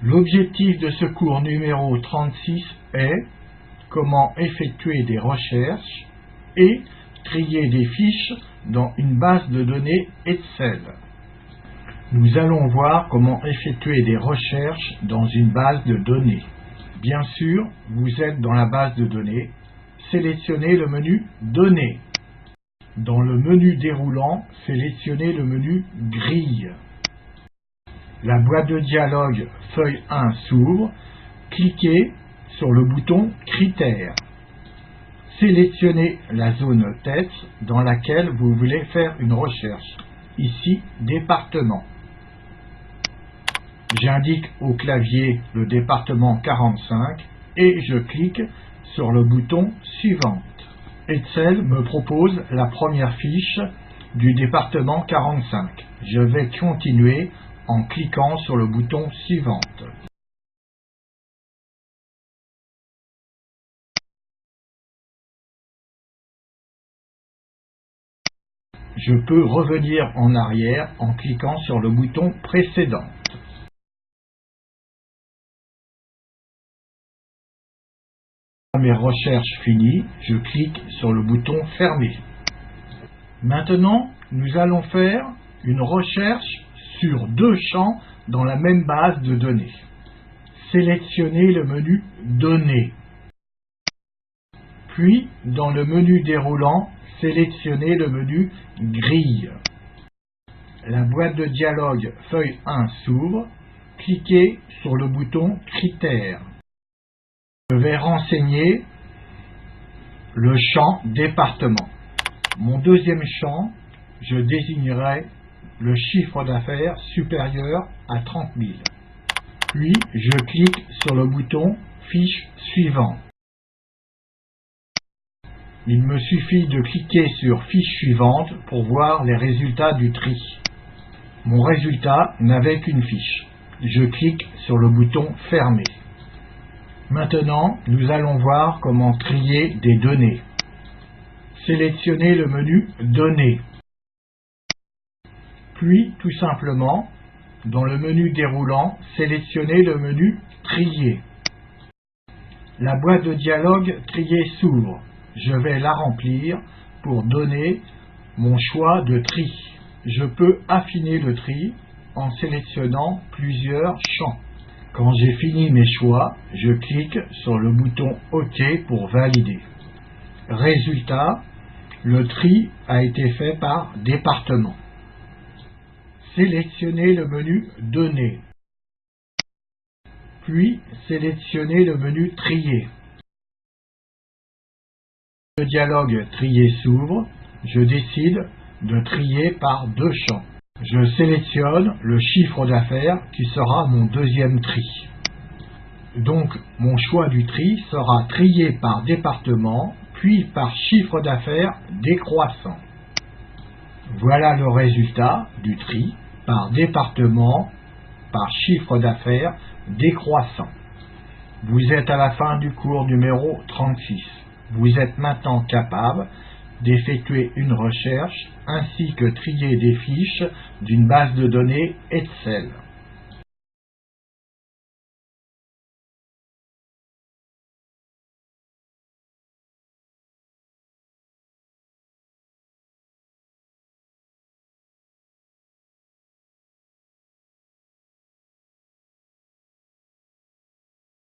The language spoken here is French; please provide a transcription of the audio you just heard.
L'objectif de ce cours numéro 36 est comment effectuer des recherches et trier des fiches dans une base de données Excel. Nous allons voir comment effectuer des recherches dans une base de données. Bien sûr, vous êtes dans la base de données, sélectionnez le menu Données. Dans le menu déroulant, sélectionnez le menu Grille. La boîte de dialogue feuille 1 s'ouvre, cliquez sur le bouton Critères. Sélectionnez la zone tête dans laquelle vous voulez faire une recherche, ici département. J'indique au clavier le département 45 et je clique sur le bouton Suivante. Excel me propose la première fiche du département 45. Je vais continuer en cliquant sur le bouton Suivante. Je peux revenir en arrière en cliquant sur le bouton Précédent. Mes recherches finies, je clique sur le bouton Fermer. Maintenant, nous allons faire une recherche sur deux champs dans la même base de données. Sélectionnez le menu Données. Puis, dans le menu déroulant, sélectionnez le menu Grille. La boîte de dialogue feuille 1 s'ouvre. Cliquez sur le bouton Critères. Je vais renseigner le champ Département. Mon deuxième champ, je désignerai le chiffre d'affaires supérieur à 30 000. Puis, je clique sur le bouton Fiche suivante. Il me suffit de cliquer sur Fiche suivante pour voir les résultats du tri. Mon résultat n'avait qu'une fiche. Je clique sur le bouton Fermer. Maintenant, nous allons voir comment trier des données. Sélectionnez le menu Données. Puis, tout simplement, dans le menu déroulant, sélectionnez le menu Trier. La boîte de dialogue Trier s'ouvre. Je vais la remplir pour donner mon choix de tri. Je peux affiner le tri en sélectionnant plusieurs champs. Quand j'ai fini mes choix, je clique sur le bouton OK pour valider. Résultat, le tri a été fait par département. Sélectionnez le menu Données. Puis, sélectionnez le menu Trier. Le dialogue Trier s'ouvre. Je décide de trier par deux champs. Je sélectionne le chiffre d'affaires qui sera mon deuxième tri. Donc, mon choix du tri sera trié par département, puis par chiffre d'affaires décroissant. Voilà le résultat du tri par département, par chiffre d'affaires décroissant. Vous êtes à la fin du cours numéro 36. Vous êtes maintenant capable d'effectuer une recherche ainsi que trier des fiches d'une base de données Excel.